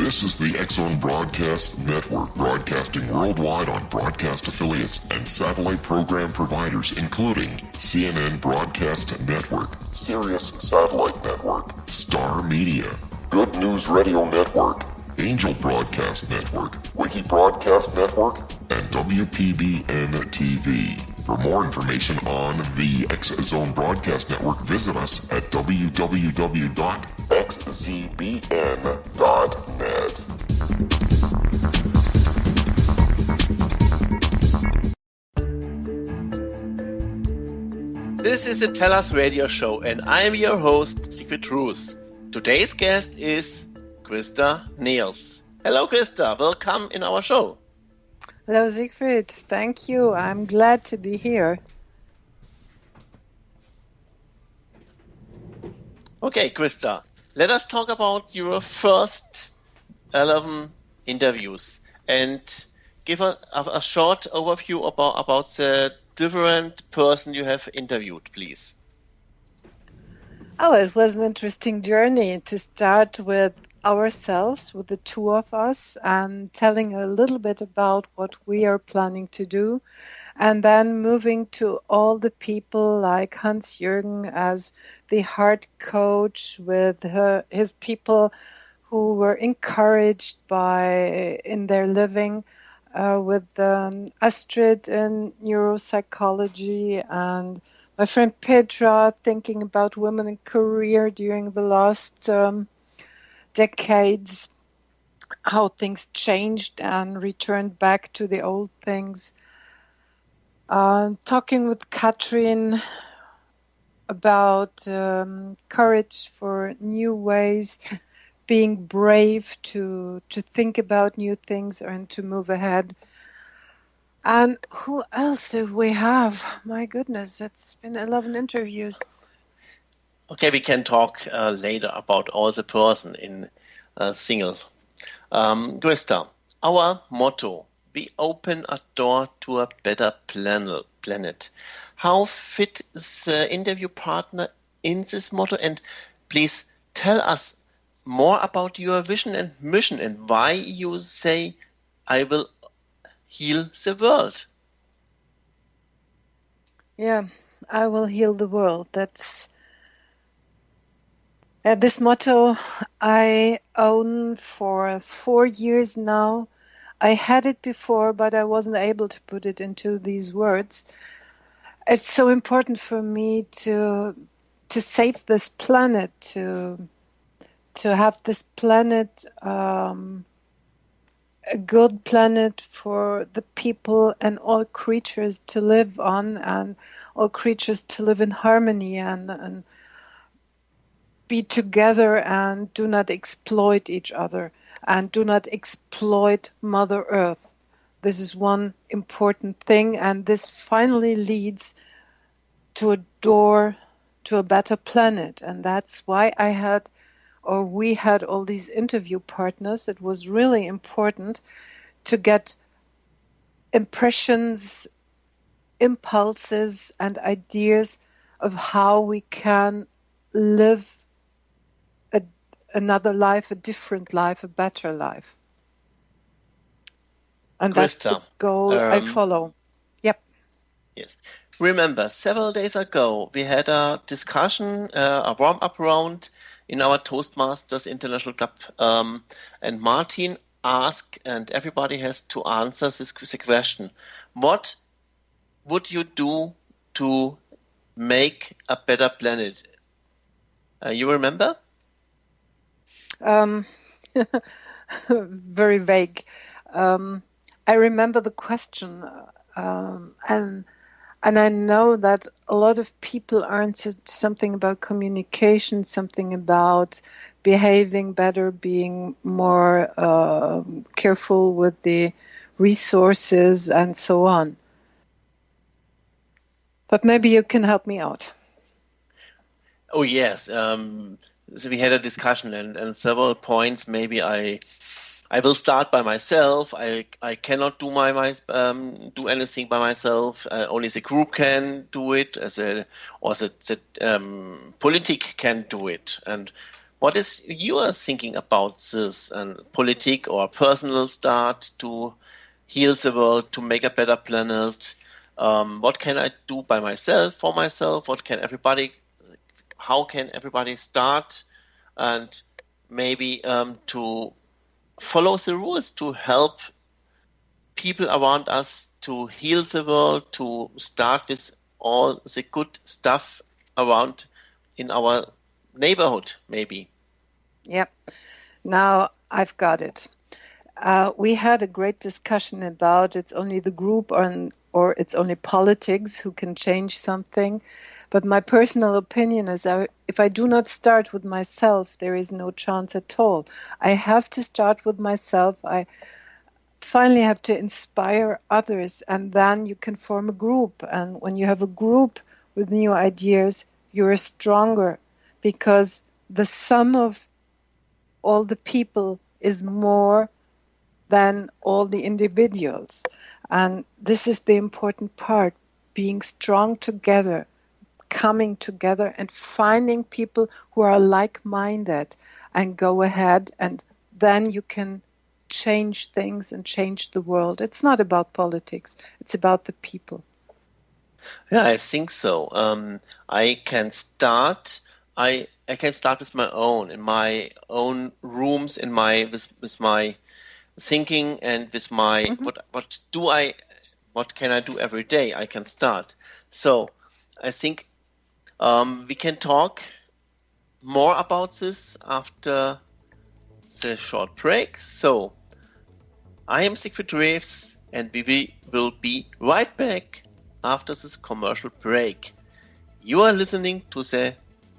This is the X-Zone Broadcast Network, broadcasting worldwide on broadcast affiliates and satellite program providers, including CNN Broadcast Network, Sirius Satellite Network, Star Media, Good News Radio Network, Angel Broadcast Network, Wiki Broadcast Network, and WPBN TV. For more information on the X-Zone Broadcast Network, visit us at www.xzbn.net. This is the L.I.S.A radio show, and I am your host, Siegfried. Today's guest is Christa Nehls. Hello, Christa. Welcome in our show. Hello, Siegfried. Thank you. I'm glad to be here. Okay, Christa, let us talk about your first 11 interviews and give a short overview about the different person you have interviewed, please. Oh, it was an interesting journey to start with ourselves, with the two of us, and telling a little bit about what we are planning to do, and then moving to all the people like Hans-Jürgen as the heart coach with his people who were encouraged in their living, with Astrid in neuropsychology, and my friend Petra thinking about women in career during the last decades, how things changed and returned back to the old things. Talking with Katrin about courage for new ways, being brave to think about new things and to move ahead. And who else do we have? My goodness, it's been 11 interviews. Okay, we can talk later about all the person in singles. Christa, our motto, we open a door to a better planet. How fit the interview partner in this motto? And please tell us more about your vision and mission and why you say, I will heal the world. Yeah, I will heal the world. That's this motto I own for 4 years now. I had it before, but I wasn't able to put it into these words. It's so important for me to save this planet, to have this planet a good planet for the people and all creatures to live on, and all creatures to live in harmony and be together and do not exploit each other and do not exploit Mother Earth. This is one important thing, and this finally leads to a door to a better planet. And that's why we had all these interview partners. It was really important to get impressions, impulses, and ideas of how we can live another life, a different life, a better life. And Christa, that's the goal I follow. Yep. Yes. Remember, several days ago, we had a discussion, a warm-up round in our Toastmasters International Club, and Martin asked, and everybody has to answer the question, what would you do to make a better planet? You remember? Very vague. I remember the question, and I know that a lot of people answered something about communication, something about behaving better, being more careful with the resources, and so on. But maybe you can help me out. Oh, yes. So we had a discussion and several points. Maybe I will start by myself. I cannot do do anything by myself. Only the group can do it, or the politic can do it. And What is your thinking about this and politic or personal start to heal the world, to make a better planet? What can I do by myself, for myself? How can everybody start and maybe to follow the rules to help people around us to heal the world, to start with all the good stuff around in our neighborhood, maybe. Yep. Now I've got it. We had a great discussion about it's only the group or it's only politics who can change something. But my personal opinion is if I do not start with myself, there is no chance at all. I have to start with myself. I finally have to inspire others, and then you can form a group. And when you have a group with new ideas, you're stronger because the sum of all the people is more than all the individuals. And this is the important part, being strong together, coming together and finding people who are like-minded and go ahead, and then you can change things and change the world. It's not about politics, it's about the people. Yeah, I think so. I can start with my own, in my own rooms, with my thinking and with my what can I do every day? I can start. So I think we can talk more about this after the short break. So I am Siegfried and we will be right back after this commercial break. You are listening to the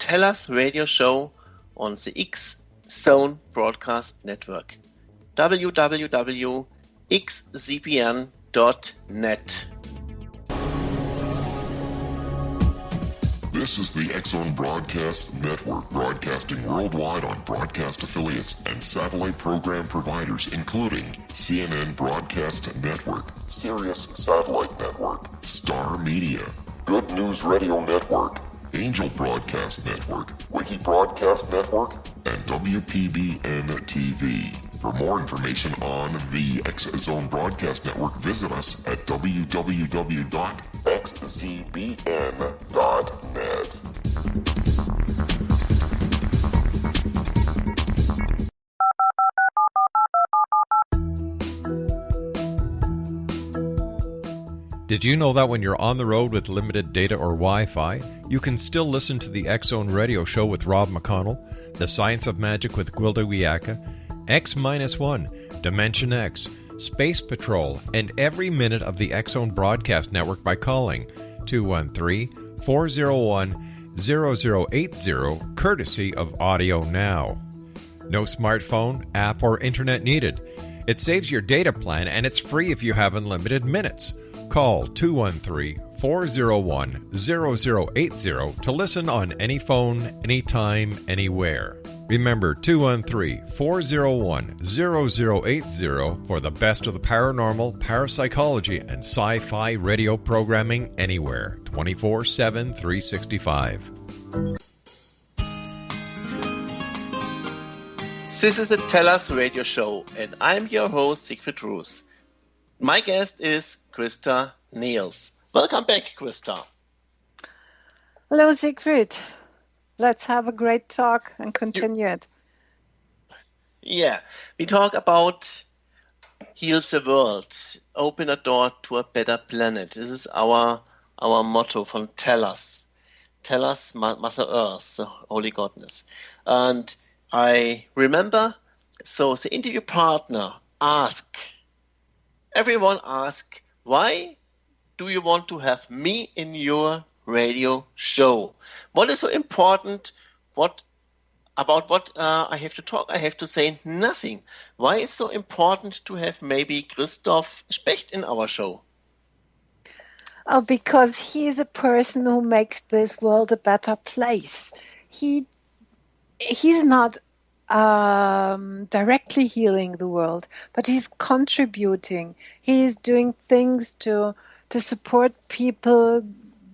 L.I.S.A radio show on the X-Zone Broadcast Network. www.xzbn.net. This is the X-Zone Broadcast Network, broadcasting worldwide on broadcast affiliates and satellite program providers, including CNN Broadcast Network, Sirius Satellite Network, Star Media, Good News Radio Network, Angel Broadcast Network, Wiki Broadcast Network, and WPBN TV. For more information on the X-Zone Broadcast Network, visit us at www.xzbn.net. Did you know that when you're on the road with limited data or Wi-Fi, you can still listen to the X-Zone Radio Show with Rob McConnell, The Science of Magic with Gwilda Wiyaka, X-1, Dimension X, Space Patrol, and every minute of the X-Zone Broadcast Network by calling 213-401-0080, courtesy of Audio Now. No smartphone, app, or internet needed. It saves your data plan, and it's free if you have unlimited minutes. Call 213-401-0080 to listen on any phone, anytime, anywhere. Remember 213-401-0080 for the best of the paranormal, parapsychology, and sci-fi radio programming anywhere, 24/7, 365. This is the L.I.S.A radio show, and I'm your host, Siegfried. My guest is Christa Nehls. Welcome back, Christa. Hello, Siegfried. Let's have a great talk and continue it. Yeah, we talk about heal the world, open a door to a better planet. This is our motto from L.I.S.A. L.I.S.A, Mother Earth, the Holy Godness. And I remember, so the interview partner everyone asked, why do you want to have me in your radio show? What is so important? What I have to talk? I have to say nothing. Why is so important to have maybe Christoph Specht in our show? Oh, because he is a person who makes this world a better place. He's not directly healing the world, but he's contributing. He's doing things to support people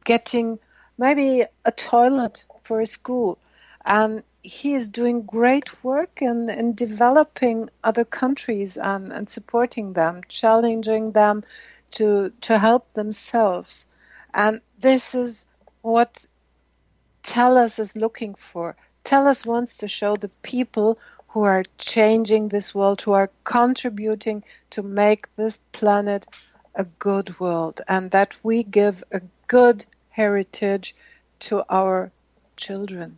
getting maybe a toilet for a school. And he is doing great work in developing other countries and supporting them, challenging them to help themselves. And this is what TELUS is looking for. TELUS wants to show the people who are changing this world, who are contributing to make this planet a good world, and that we give a good heritage to our children.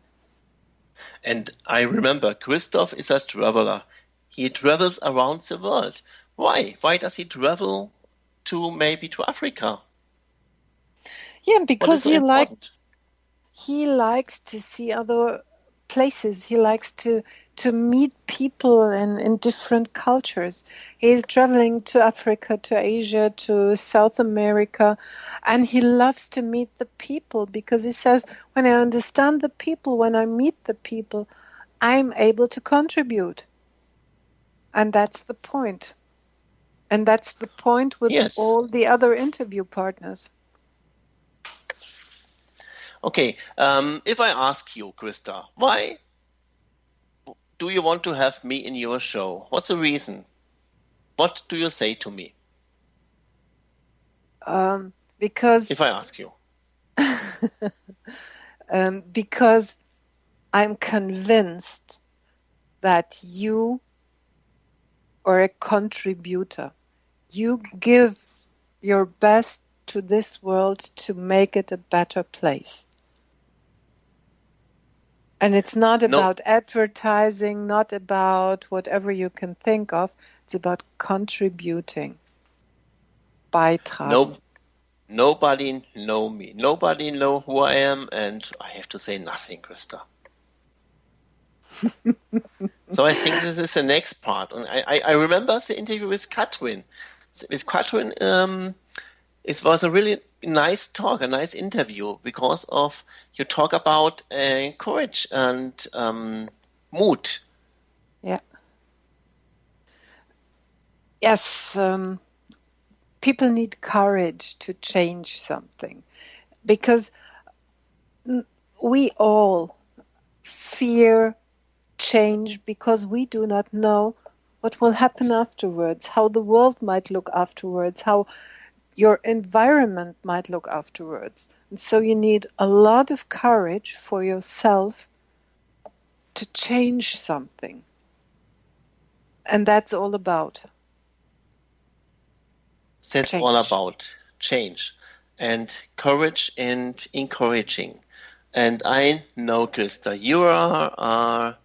And I remember Christoph is a traveler. He travels around the world. Why? Why does he travel maybe to Africa? Yeah, because so important? He likes to see other places. He likes to meet people in different cultures. He's traveling to Africa, to Asia, to South America, and he loves to meet the people because he says, when I understand the people, when I meet the people, I'm able to contribute. And that's the point. And that's the point with all the other interview partners. Okay, if I ask you, Christa, why do you want to have me in your show? What's the reason? What do you say to me? Because if I ask you. Because I'm convinced that you are a contributor. You give your best to this world to make it a better place. And it's not about advertising, not about whatever you can think of. It's about contributing. Beitragen. Nobody know me. Nobody know who I am, and I have to say nothing, Christa. So I think this is the next part. And I remember the interview with Katrin. With Katrin, it was a really nice talk, a nice interview, because of you talk about courage and mood. Yeah. Yes. People need courage to change something, because we all fear change because we do not know what will happen afterwards, how the world might look afterwards, how your environment might look afterwards. And so you need a lot of courage for yourself to change something. And that's all about. That's change. All about change and courage and encouraging. And I know, Christa, you are a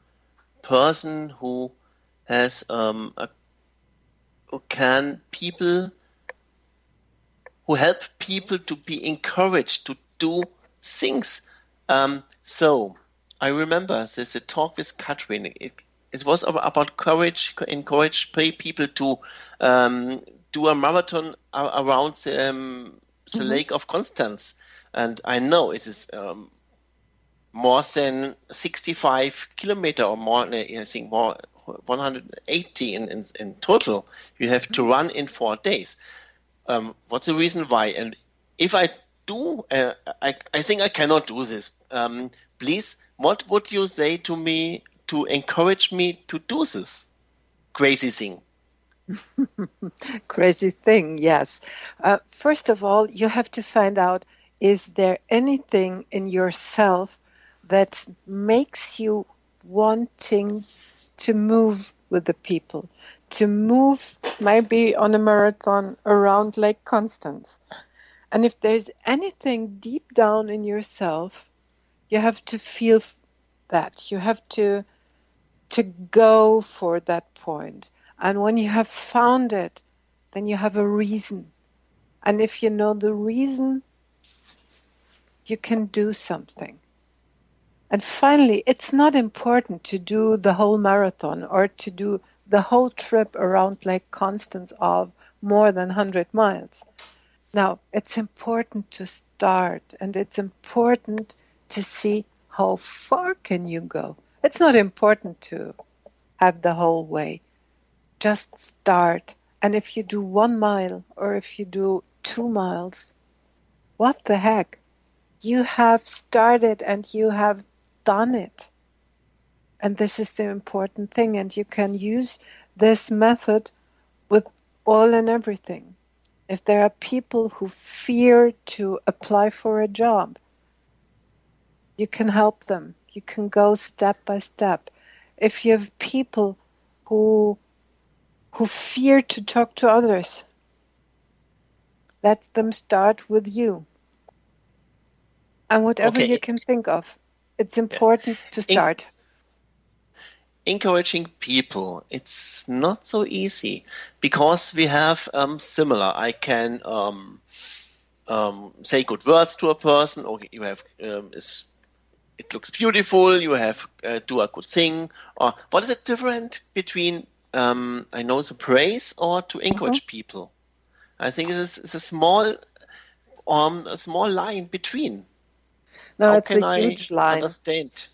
person who has who help people to be encouraged to do things. So I remember this a talk with Katrin. It was about courage, encourage people to do a marathon around the Lake of Constance. And I know it is more than 65 kilometers or more, I think more 180 in total. You have to run in 4 days. What's the reason why? And if I do, I think I cannot do this. Please, what would you say to me to encourage me to do this crazy thing? Crazy thing, yes. First of all, you have to find out, is there anything in yourself that makes you wanting to move with the people, to move maybe on a marathon around Lake Constance. And if there's anything deep down in yourself, you have to feel that. You have to go for that point. And when you have found it, then you have a reason. And if you know the reason, you can do something. And finally, it's not important to do the whole marathon or to do the whole trip around Lake Constance of more than 100 miles. Now, it's important to start, and it's important to see how far can you go. It's not important to have the whole way. Just start. And if you do 1 mile or if you do 2 miles, what the heck? You have started and you have done it. And this is the important thing. And you can use this method with all and everything. If there are people who fear to apply for a job, you can help them. You can go step by step. If you have people who fear to talk to others, let them start with you. And whatever you can think of, it's important to start. Encouraging people, it's not so easy because we have similar. I can say good words to a person, or you have it looks beautiful. You have do a good thing. Or what is the difference between I know the praise or to encourage people? I think it's a small line between. No, How it's can a huge line. Understand?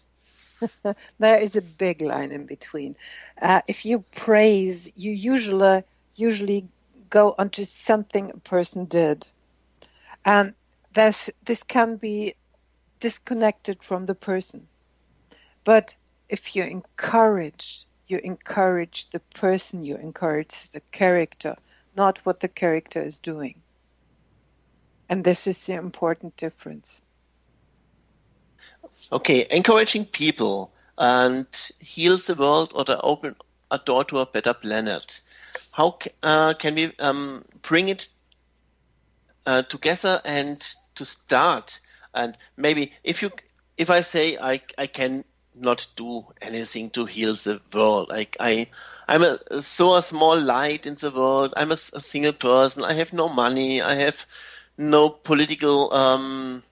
There is a big line in between. If you praise, you usually go onto something a person did, and this can be disconnected from the person. But if you encourage the person, you encourage the character, not what the character is doing. And this is the important difference. Okay, encouraging people and heal the world or to open a door to a better planet. How can we bring it together and to start? And maybe if I say I can not do anything to heal the world, I'm a small light in the world. I'm a single person. I have no money. I have no political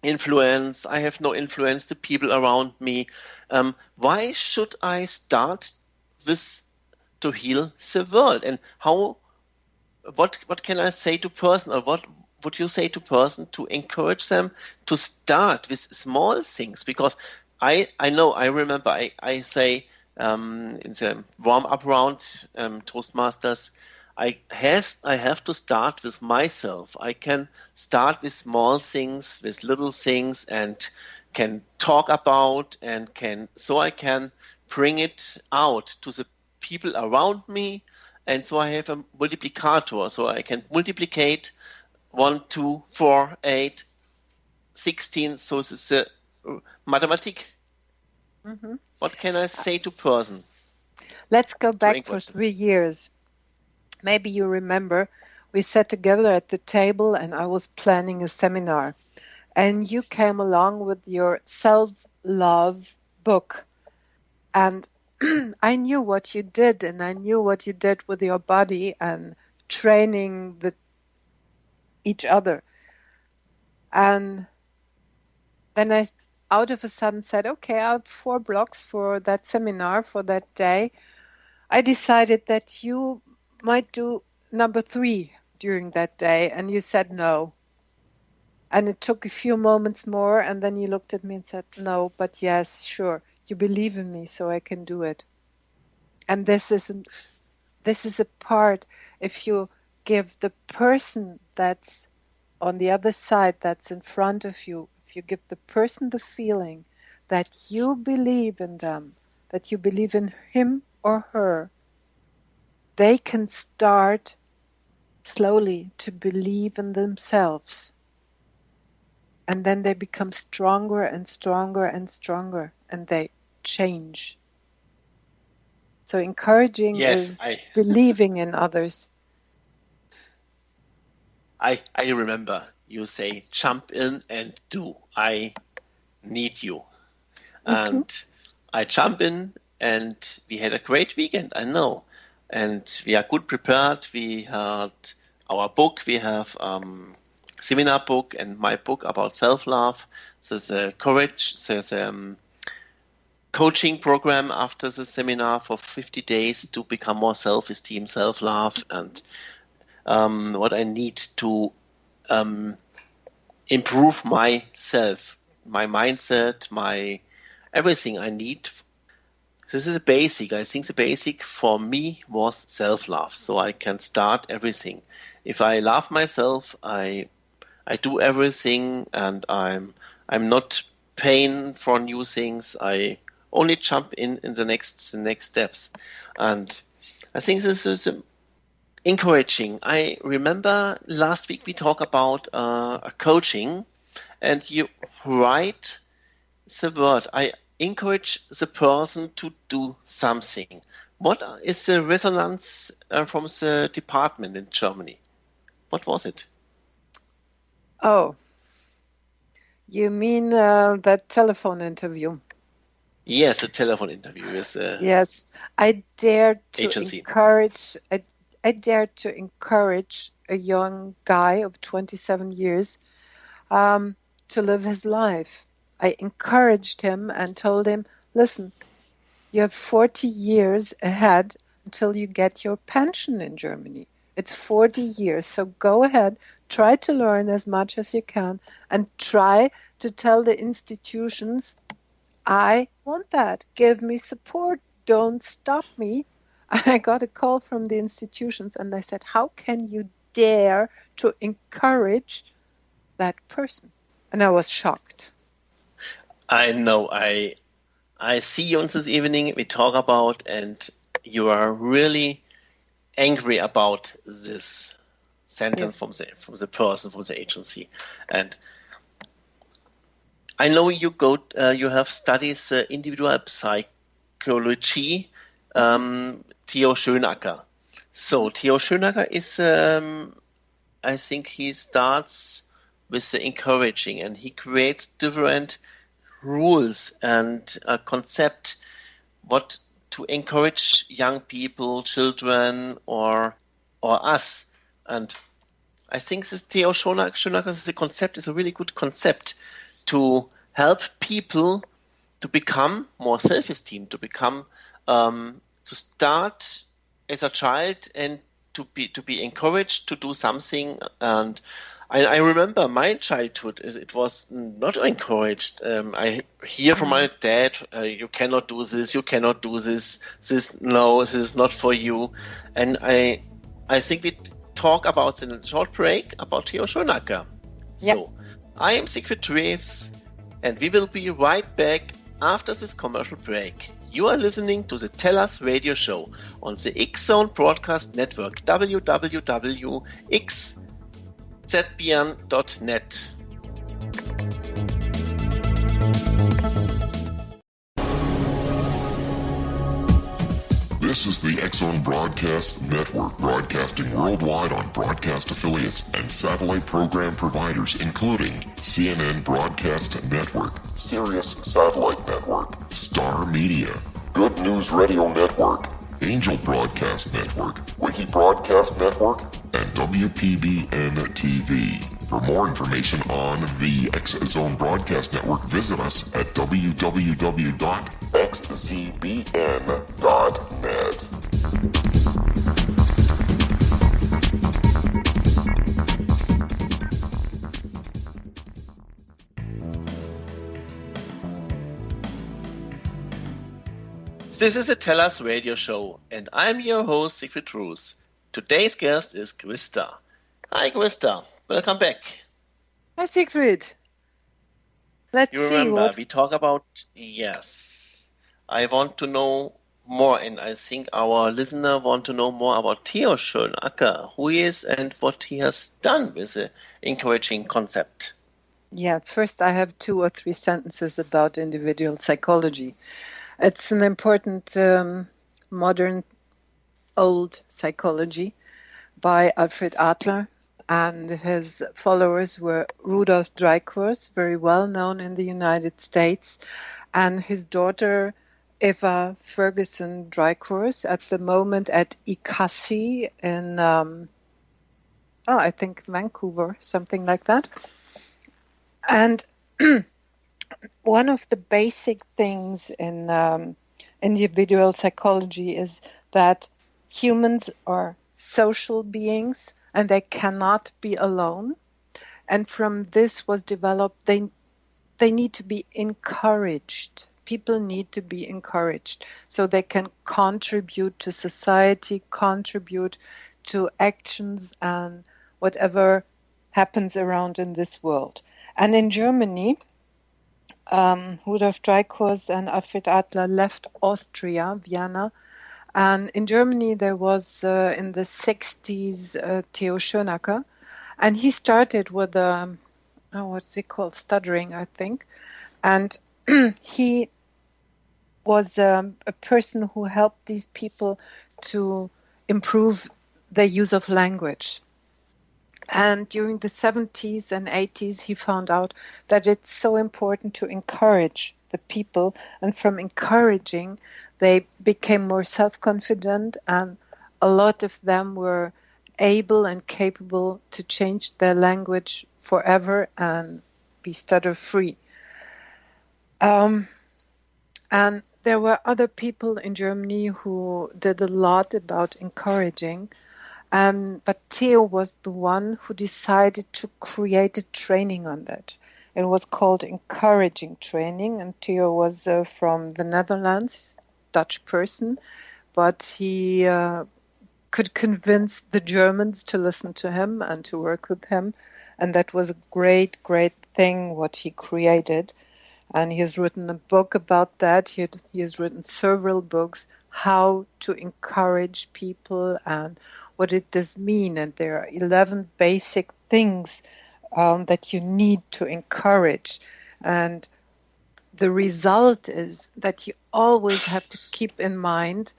influence. I have no influence to people around me. Why should I start with to heal the world? And what can I say to person, or what would you say to person to encourage them to start with small things? Because I remember I say in the warm-up round, Toastmasters, I have to start with myself. I can start with small things, with little things, and can talk about and I can bring it out to the people around me, and so I have a multiplicator. So I can multiplicate 1, 2, 4, 8, 16. So this is mathematics. Mm-hmm. What can I say to person? Let's go back for 3 years. Maybe you remember we sat together at the table and I was planning a seminar, and you came along with your self-love book, and I knew what you did, and I knew what you did with your body and training each other. And then I out of a sudden said, okay, I have 4 blocks for that seminar for that day. I decided that you might do number 3 during that day, and you said no. And it took a few moments more, and then you looked at me and said, no, but yes, sure, you believe in me, so I can do it. And this is a part, if you give the person that's on the other side, that's in front of you, if you give the person the feeling that you believe in them, that you believe in him or her, they can start slowly to believe in themselves. And then they become stronger and stronger and stronger, and they change. So encouraging is believing in others. I remember you say, jump in and do. I need you. Mm-hmm. And I jump in, and we had a great weekend, I know. And we are good prepared. We had our book. We have seminar book and my book about self-love. There's a courage. There's a coaching program after the seminar for 50 days to become more self-esteem, self-love, and what I need to improve myself, my mindset, my everything I need. This is a basic. I think the basic for me was self-love, so I can start everything. If I love myself, I do everything, and I'm not paying for new things. I only jump in the next steps. And I think this is encouraging. I remember last week we talked about coaching, and you write the word, I encourage the person to do something. What is the resonance from the department in Germany? What was it? Oh, you mean that telephone interview? Yes, a telephone interview with Yes, I dared to agency. I dared to encourage a young guy of 27 years to live his life. I encouraged him and told him, listen, you have 40 years ahead until you get your pension in Germany. It's 40 years, so go ahead, try to learn as much as you can, and try to tell the institutions, I want that. Give me support. Don't stop me. I got a call from the institutions and they said, how can you dare to encourage that person? And I was shocked. I know. I see you on this evening. We talk about, and you are really angry about this sentence from the person, from the agency. And I know you you have studied individual psychology, Theo Schönacker. So Theo Schönacker is, I think he starts with the encouraging, and he creates different rules and a concept what to encourage young people, children, or us. And I think this Theo Schönacker, the concept is a really good concept to help people to become more self-esteem, to become to start as a child and to be encouraged to do something. And I remember my childhood, it was not encouraged. I hear from my dad, you cannot do this, you cannot do this, this is not for you. And I think we talk about in a short break about Theo Schönacker. Yep. So I am Siegfried, and we will be right back after this commercial break. You are listening to the Tell.us radio show on the X-Zone Broadcast Network, www.xzbn.net. This is the X-Zone Broadcast Network, broadcasting worldwide on broadcast affiliates and satellite program providers, including CNN Broadcast Network, Sirius Satellite Network, Star Media, Good News Radio Network, Angel Broadcast Network, Wiki Broadcast Network, and WPBN TV. For more information on the X-Zone Broadcast Network, visit us at www.xzbn.net. This is a Tell.us radio show, and I'm your host, Siegfried. Today's guest is Christa. Hi, Christa. Welcome back. Hi, Siegfried. Let's You see remember, what... we talk about, yes, I want to know more, and I think our listener want to know more about Theo Schönacker, who he is and what he has done with the encouraging concept. Yeah, first I have 2 or 3 sentences about individual psychology. It's an important modern old psychology by Alfred Adler, and his followers were Rudolf Dreikurs, very well known in the United States, and his daughter Eva Ferguson Dreikurs, at the moment at ICASI in, I think Vancouver, something like that. And one of the basic things in individual psychology is that humans are social beings and they cannot be alone. And from this was developed, they need to be encouraged. People need to be encouraged so they can contribute to society, contribute to actions and whatever happens around in this world. And in Germany, Rudolf Dreikurs and Alfred Adler left Austria, Vienna. And in Germany, there was in the 60s Theo Schönacker. And he started with, what's it called? Stuttering, I think. And he was a person who helped these people to improve their use of language. And during the 70s and 80s, he found out that it's so important to encourage the people. And from encouraging, they became more self-confident, and a lot of them were able and capable to change their language forever and be stutter-free. And there were other people in Germany who did a lot about encouraging. But Theo was the one who decided to create a training on that. It was called encouraging training, and Theo was from the Netherlands, Dutch person, but he could convince the Germans to listen to him and to work with him, and that was a great, great thing what he created. And he has written a book about that. He has written several books, how to encourage people and what it does mean. And there are 11 basic things that you need to encourage. And the result is that you always have to keep in mind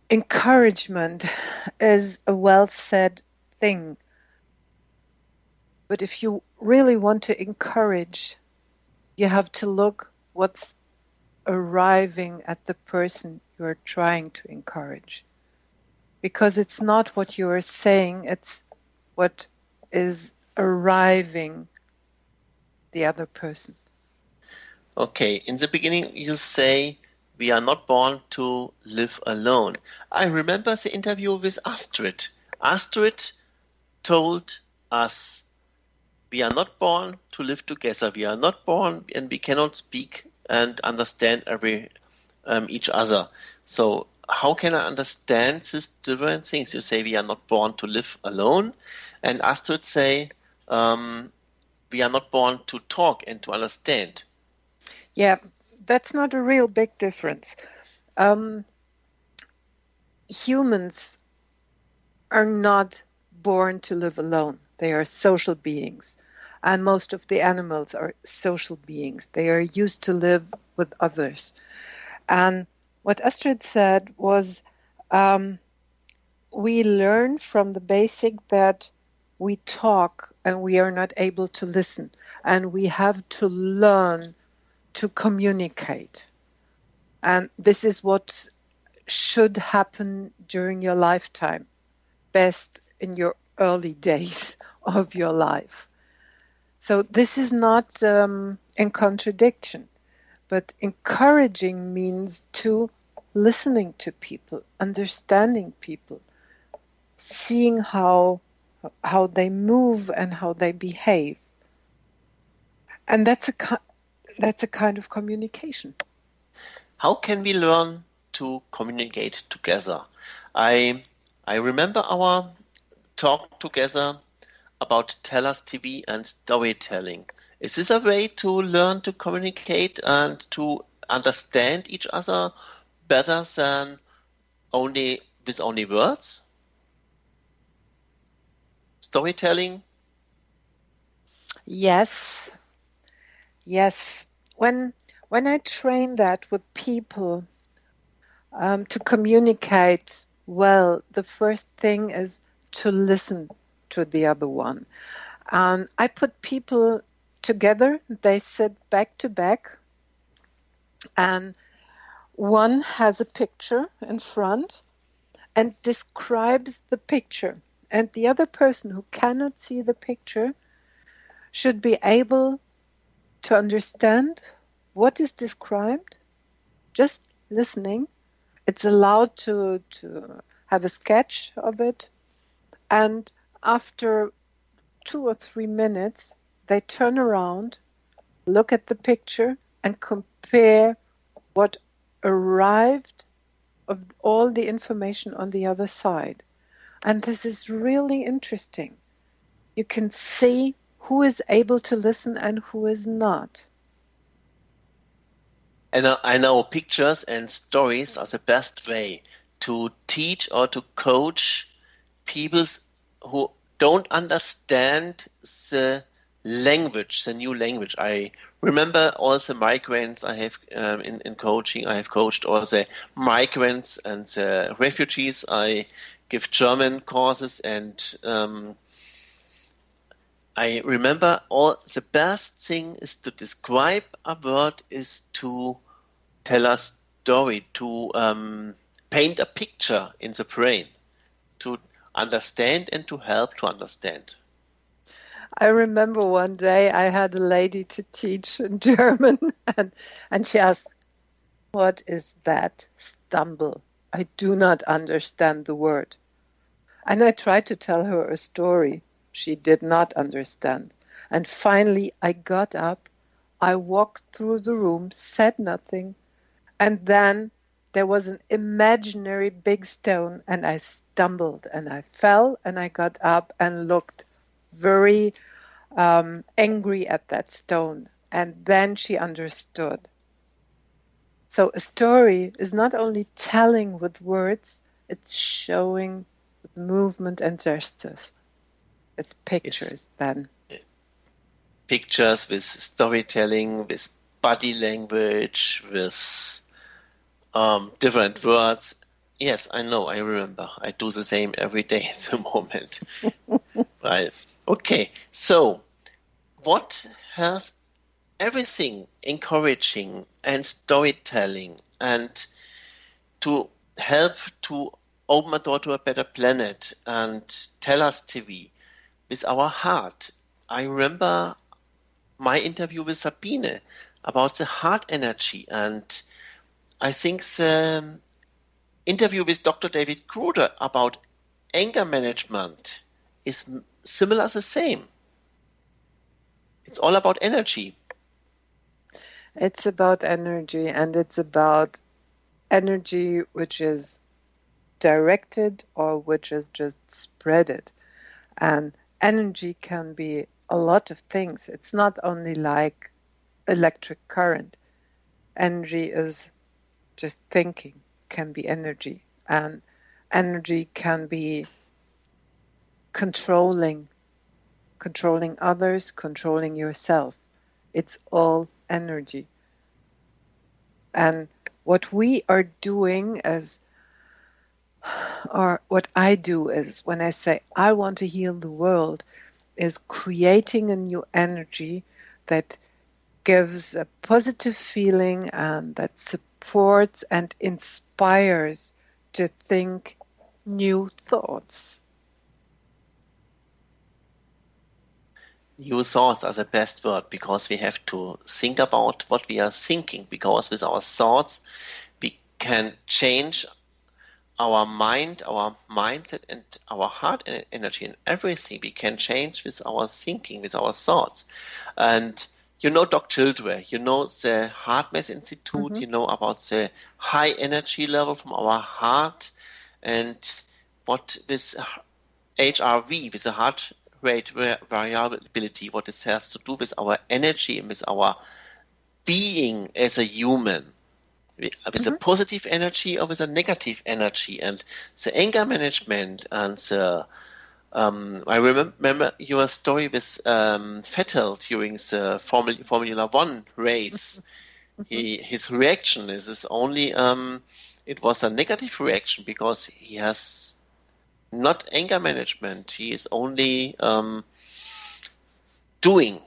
encouragement is a well-said thing. But if you really want to encourage, you have to look what's arriving at the person you are trying to encourage. Because it's not what you are saying, it's what is arriving the other person. Okay, in the beginning you say we are not born to live alone. I remember the interview with Astrid. Astrid told us we are not born to live together. We are not born and we cannot speak and understand each other. So how can I understand these different things? You say we are not born to live alone, and Astrid say we are not born to talk and to understand. Yeah, that's not a real big difference. Humans are not born to live alone. They are social beings. And most of the animals are social beings. They are used to live with others. And what Astrid said was, we learn from the basic that we talk and we are not able to listen. And we have to learn to communicate. And this is what should happen during your lifetime, best in your early days of your life. So this is not in contradiction, but encouraging means to listening to people, understanding people, seeing how they move and how they behave. And that's a kind of communication. How can we learn to communicate together? I remember our talk together about Tellers TV and storytelling. Is this a way to learn to communicate and to understand each other better than with only words? Storytelling? Yes. When I train that with people to communicate well, the first thing is to listen to the other one. I put people together. They sit back to back, and one has a picture in front and describes the picture. And the other person who cannot see the picture should be able to understand what is described, just listening. It's allowed to have a sketch of it. And after 2 or 3 minutes, they turn around, look at the picture, and compare what arrived of all the information on the other side. And this is really interesting. You can see who is able to listen and who is not. And I know pictures and stories are the best way to teach or to coach people who don't understand the language, the new language. I remember all the migrants I have in coaching. I have coached all the migrants and the refugees. I give German courses, and I remember all the best thing is to describe a word is to tell a story, to paint a picture in the brain, to understand and to help to understand. I remember one day I had a lady to teach in German, and she asked, "What is that? Stumble. I do not understand the word." And I tried to tell her a story. She did not understand. And finally I got up, I walked through the room, said nothing, and then there was an imaginary big stone, and I stumbled and I fell, and I got up and looked very angry at that stone. And then she understood. So a story is not only telling with words, it's showing with movement and gestures. It's pictures then. Pictures with storytelling, with body language, with different words. Yes, I know, I remember. I do the same every day at the moment. Right. Okay, so what has everything encouraging and storytelling and to help to open a door to a better planet and tell us TV with our heart? I remember my interview with Sabine about the heart energy, and I think the interview with Dr. David Kruder about anger management is similar, the same. It's all about energy. It's about energy, and it's about energy which is directed or which is just spreaded. And energy can be a lot of things. It's not only like electric current. Energy is just thinking, can be energy. And energy can be controlling others, controlling yourself. It's all energy. And what we are doing or what I do is, when I say I want to heal the world, is creating a new energy that gives a positive feeling and that supports and inspires to think new thoughts. New thoughts are the best word, because we have to think about what we are thinking, because with our thoughts we can change our mind, our mindset, and our heart energy, and everything we can change with our thinking, with our thoughts. And you know Doc Childwell, you know the Heart Math Institute, you know about the high energy level from our heart, and what with HRV, with the heart rate variability, what it has to do with our energy and with our being as a human. With a positive energy or with a negative energy, and the anger management, and the I remember your story with Vettel during the Formula One race. His reaction is only it was a negative reaction, because he has not anger management. He is only doing.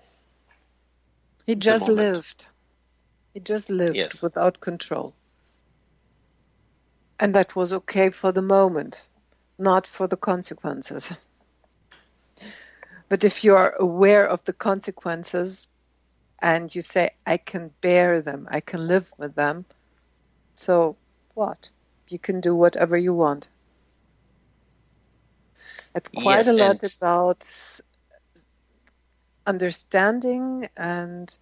He just lived. He just lived, yes, without control. And that was okay for the moment, not for the consequences. But if you are aware of the consequences and you say, I can bear them, I can live with them, so what? You can do whatever you want. It's quite a lot about understanding and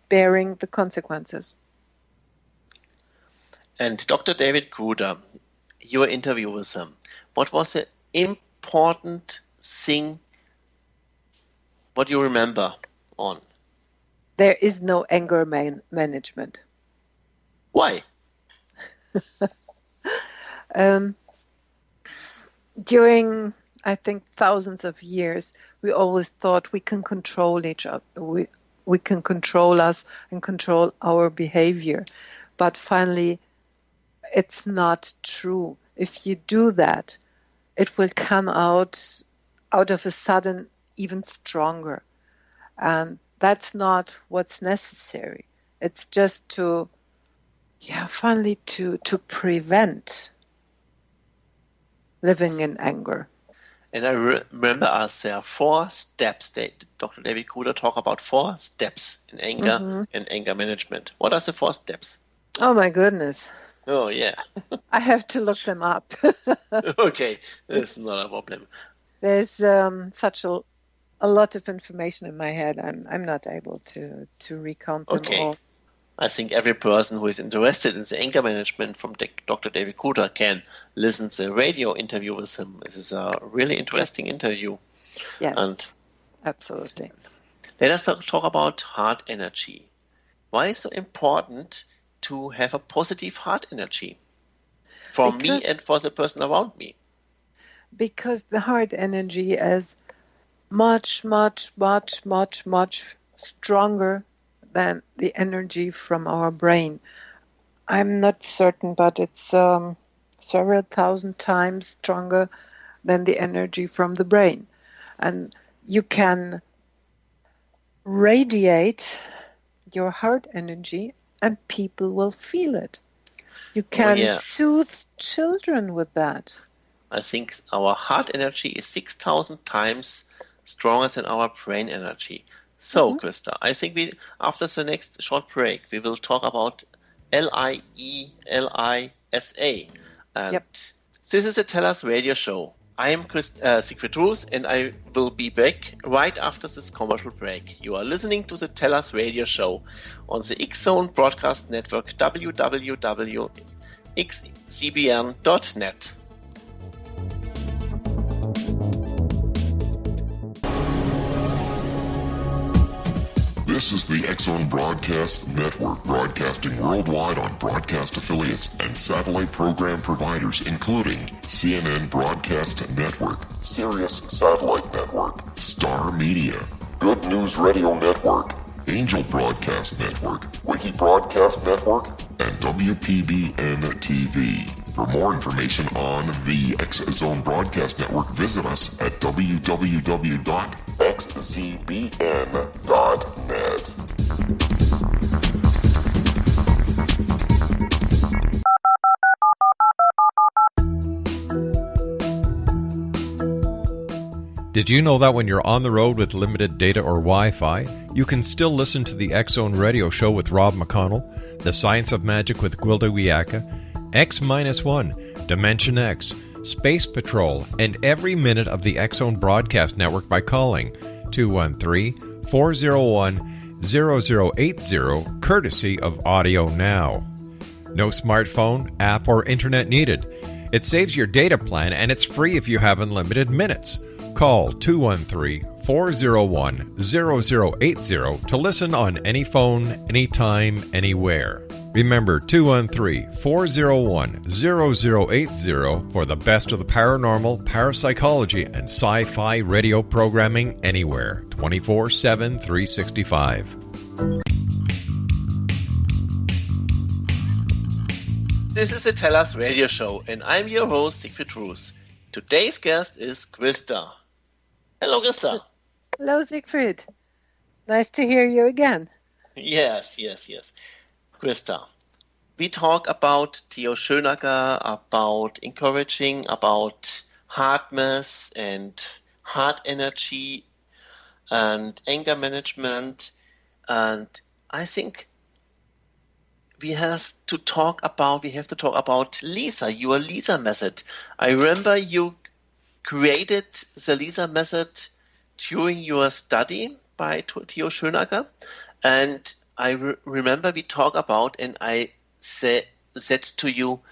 bearing the consequences. And Dr. David Kruder, your interview with him, what was the important thing what you remember on? There is no anger management. Why? During, I think, thousands of years, we always thought we can control each other. We can control us and control our behavior. But finally, it's not true. If you do that, it will come out of a sudden even stronger. And that's not what's necessary. It's just to prevent living in anger. And I remember there are 4 steps. Dr. David Kruder talked about 4 steps in anger and anger management. What are the 4 steps? Oh my goodness. Oh, yeah. I have to look them up. Okay, that's not a problem. There's such a lot of information in my head. I'm not able to recount them all. I think every person who is interested in the anger management from Dr. David Kruder can listen to the radio interview with him. This is a really interesting interview. Yes, and absolutely. Let us talk about heart energy. Why is it so important to have a positive heart energy for me and for the person around me? Because the heart energy is much, much, much, much, much stronger than the energy from our brain. I'm not certain, but it's several thousand times stronger than the energy from the brain. And you can radiate your heart energy and people will feel it. You can soothe children with that. I think our heart energy is 6,000 times stronger than our brain energy. So, Christa, I think after the next short break, we will talk about L.I.S.A. And this is a L.I.S.A radio show. I am Siegfried and I will be back right after this commercial break. You are listening to the L.I.S.A radio show on the X-Zone Broadcast Network, www.xzbn.net. This is the X-Zone Broadcast Network, broadcasting worldwide on broadcast affiliates and satellite program providers, including CNN Broadcast Network, Sirius Satellite Network, Star Media, Good News Radio Network, Angel Broadcast Network, Wiki Broadcast Network, and WPBN TV. For more information on the X-Zone Broadcast Network, visit us at www.xzbn.net. Did you know that when you're on the road with limited data or Wi-Fi, you can still listen to the X-Zone radio show with Rob McConnell, The Science of Magic with Gwilda Wiyaka, X-1, Dimension X, Space Patrol, and every minute of the X-Zone Broadcast Network by calling 213-401-0080, courtesy of Audio Now. No smartphone, app, or internet needed. It saves your data plan and it's free if you have unlimited minutes. Call 213-401-0080 to listen on any phone, anytime, anywhere. Remember 213-401-0080 for the best of the paranormal, parapsychology, and sci-fi radio programming anywhere, 24/7, 365. This is the L.I.S.A radio show, and I'm your host, Siegfried. Today's guest is Christa. Hello, Christa. Hello, Siegfried. Nice to hear you again. Yes. Christa, we talk about Theo Schönacker, about encouraging, about hardness and heart energy and anger management. And I think we have to talk about L.I.S.A, your L.I.S.A method. I remember you created the L.I.S.A method during your study by Theo Schönacker, and I remember we talked about, and I said to you,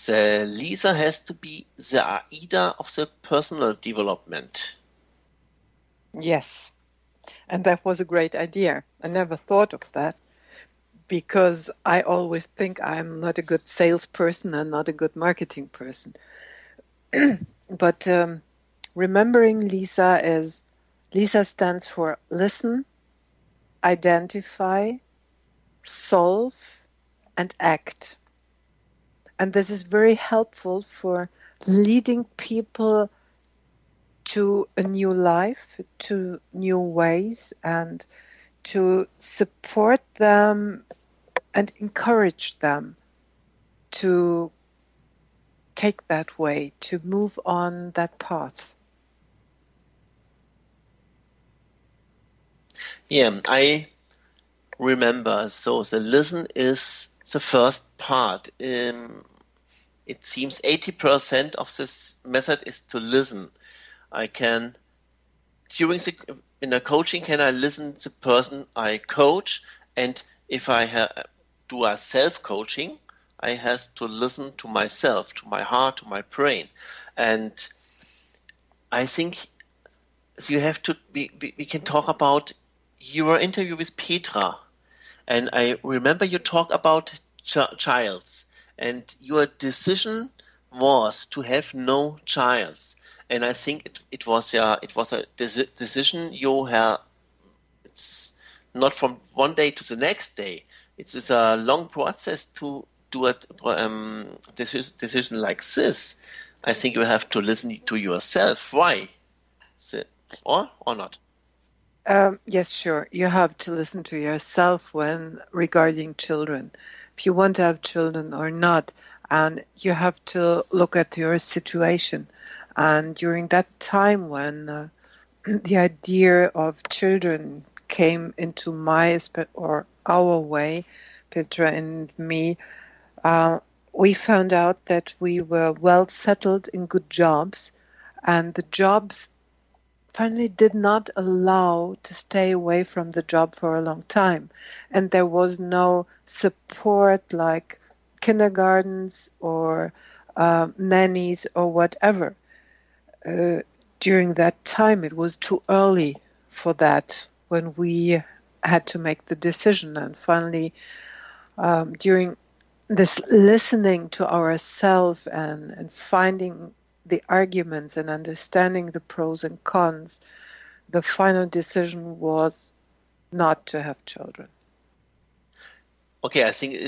the L.I.S.A has to be the AIDA of the personal development. Yes. And that was a great idea. I never thought of that because I always think I'm not a good salesperson and not a good marketing person. But remembering LISA stands for listen, identify, solve, and act. And this is very helpful for leading people to a new life, to new ways, and to support them and encourage them to take that way, to move on that path. Yeah, I remember. So the listen is the first part. It seems 80% of this method is to listen. I can, in a coaching, can I listen to the person I coach? And if I do a self-coaching, I have to listen to myself, to my heart, to my brain. And I think you have to, we can talk about your interview with Petra. And I remember you talk about childs. And your decision was to have no childs. And I think it was a decision you had. It's not from one day to the next day. It's a long process to do a decision like this. I think you have to listen to yourself. Why? Or not? Yes, sure. You have to listen to yourself when regarding children. If you want to have children or not, and you have to look at your situation. And during that time when the idea of children came into our way, Petra and me, we found out that we were well settled in good jobs, and the jobs finally did not allow to stay away from the job for a long time. And there was no support like kindergartens or nannies or whatever. During that time, it was too early for that when we had to make the decision. And finally, during this listening to ourselves and finding the arguments and understanding the pros and cons, the final decision was not to have children. Okay, I think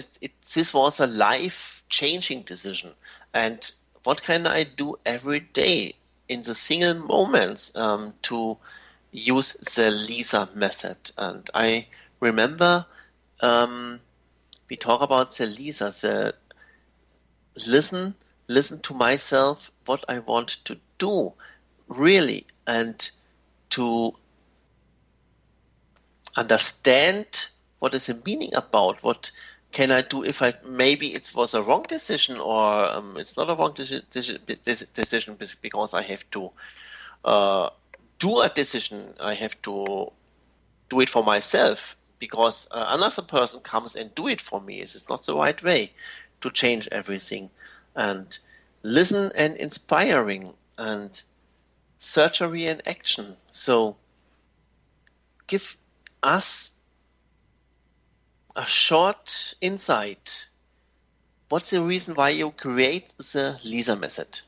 this was a life-changing decision. And what can I do every day in the single moments to use the LISA method? And I remember we talk about the LISA, the listen to myself, what I want to do, really, and to understand what is the meaning about, what can I do if maybe it was a wrong decision or it's not a wrong decision because I have to do a decision, I have to do it for myself because another person comes and do it for me. This is not the right way to change everything. And listen and inspiring and surgery and action. So give us a short insight. What's the reason why you create the LISA method?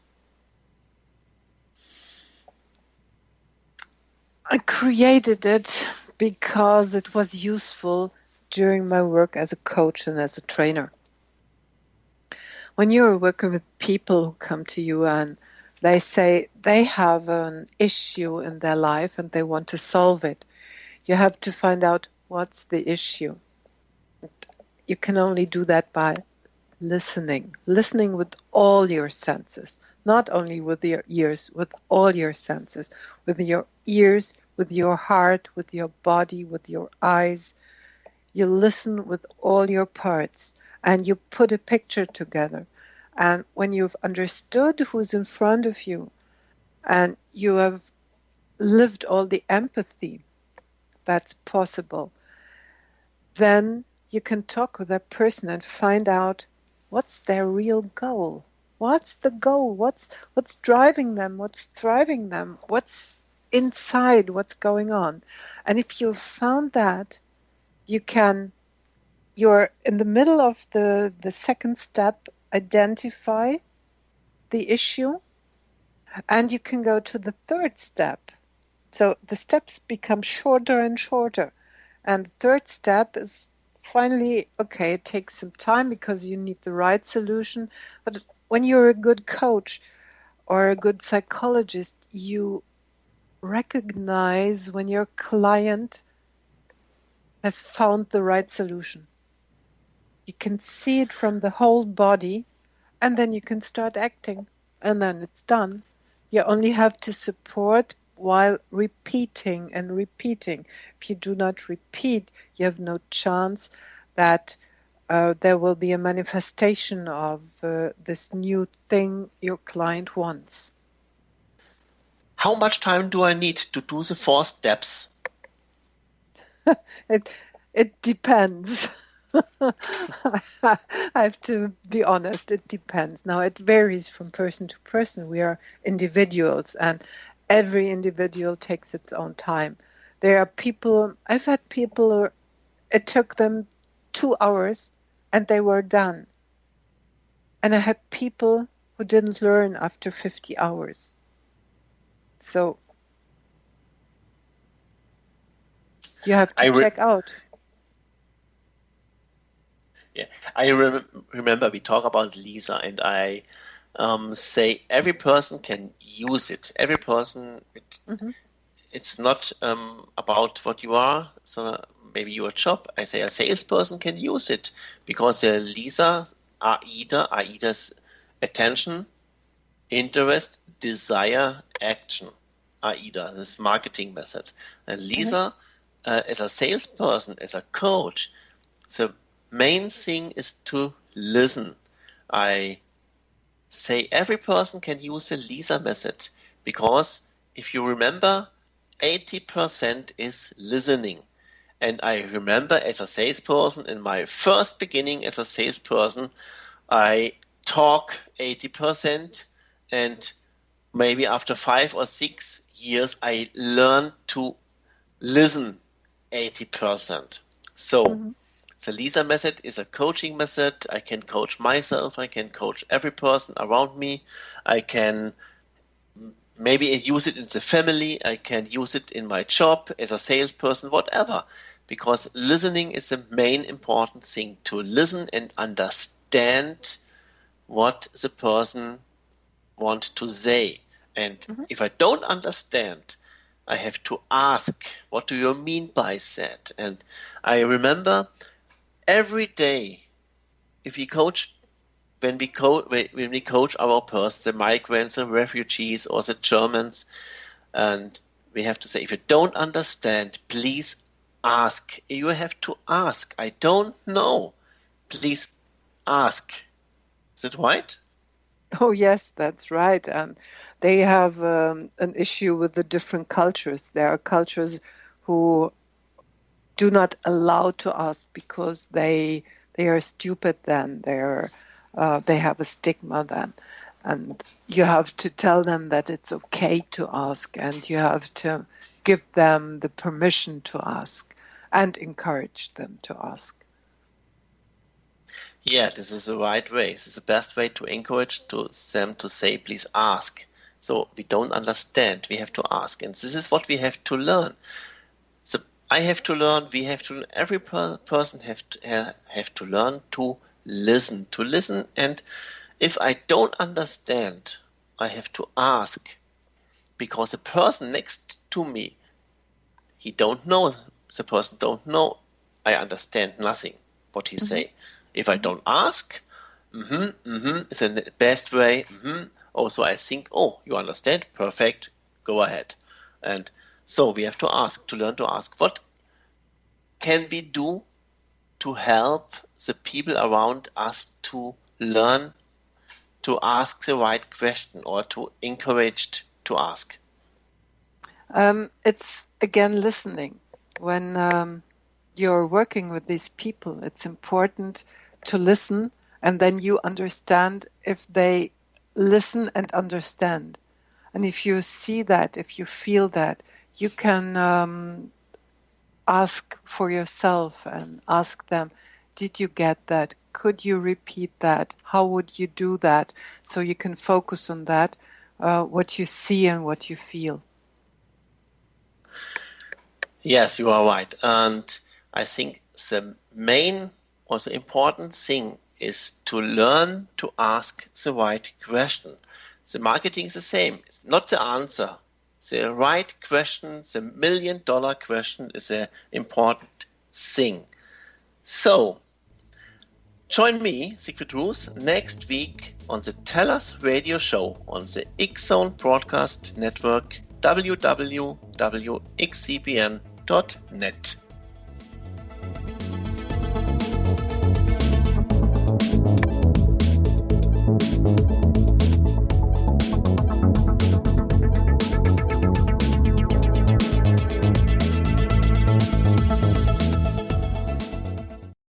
I created it because it was useful during my work as a coach and as a trainer. When you're working with people who come to you and they say they have an issue in their life and they want to solve it, you have to find out what's the issue. You can only do that by listening with all your senses, not only with your ears, with all your senses, with your ears, with your heart, with your body, with your eyes. You listen with all your parts and you put a picture together. And when you've understood who's in front of you and you have lived all the empathy that's possible, then you can talk with that person and find out what's their real goal. What's the goal? What's driving them? What's driving them? What's inside what's going on. And if you found that, you're in the middle of the second step, identify the issue, and you can go to the third step. So the steps become shorter and shorter. And the third step is finally, okay, it takes some time because you need the right solution. But when you're a good coach or a good psychologist, you recognize when your client has found the right solution. You can see it from the whole body, and then you can start acting, and then it's done. You only have to support while repeating and repeating. If you do not repeat, you have no chance that there will be a manifestation of this new thing your client wants. How much time do I need to do the 4 steps? It depends. I have to be honest, it depends. Now, it varies from person to person. We are individuals, and every individual takes its own time. There are people, I've had people, it took them 2 hours and they were done. And I had people who didn't learn after 50 hours. So you have to check out. Yeah, I remember we talk about L.I.S.A, and I say every person can use it. Every person, it's not about what you are. So maybe your job. I say a salesperson can use it because the L.I.S.A, AIDA's attention, interest, desire, action. AIDA, this marketing method. And L.I.S.A, as a salesperson, as a coach, the main thing is to listen. I say every person can use the L.I.S.A method because if you remember, 80% is listening. And I remember as a salesperson, in my first beginning as a salesperson, I talk 80%, and maybe after 5 or 6 years, I learned to listen 80%. So the L.I.S.A method is a coaching method. I can coach myself. I can coach every person around me. I can maybe use it in the family. I can use it in my job as a salesperson, whatever. Because listening is the main important thing, to listen and understand what the person wants to say. And if I don't understand, I have to ask, what do you mean by that? And I remember every day, if we coach, when we coach our persons, the migrants, the refugees, or the Germans, and we have to say, if you don't understand, please ask. You have to ask. I don't know. Please ask. Is that right? Oh, yes, that's right. And they have an issue with the different cultures. There are cultures who do not allow to ask because they are stupid then. They have a stigma then. And you have to tell them that it's okay to ask, and you have to give them the permission to ask and encourage them to ask. Yeah, this is the right way. This is the best way to encourage them to say, please ask. So we don't understand. We have to ask. And this is what we have to learn. So I have to learn, we have to learn, every person have to learn to listen. And if I don't understand, I have to ask. Because the person next to me, he don't know. The person don't know. I understand nothing what he say. If I don't ask, it's the best way. Also, I think, oh, you understand? Perfect. Go ahead. And so we have to ask, to learn to ask. What can we do to help the people around us to learn to ask the right question, or to encourage to ask? It's, again, listening. When you're working with these people, it's important to listen, and then you understand if they listen and understand. And if you see that, if you feel that, you can ask for yourself and ask them, did you get that? Could you repeat that? How would you do that? So you can focus on that, what you see and what you feel. Yes, you are right. And I think the main or the important thing is to learn to ask the right question. The marketing is the same. It's not the answer. The right question, the $1 million question is the important thing. So, join me, Siegfried Ruth, next week on the TURS radio show on the X-Zone Broadcast Network, www.xcbn.net.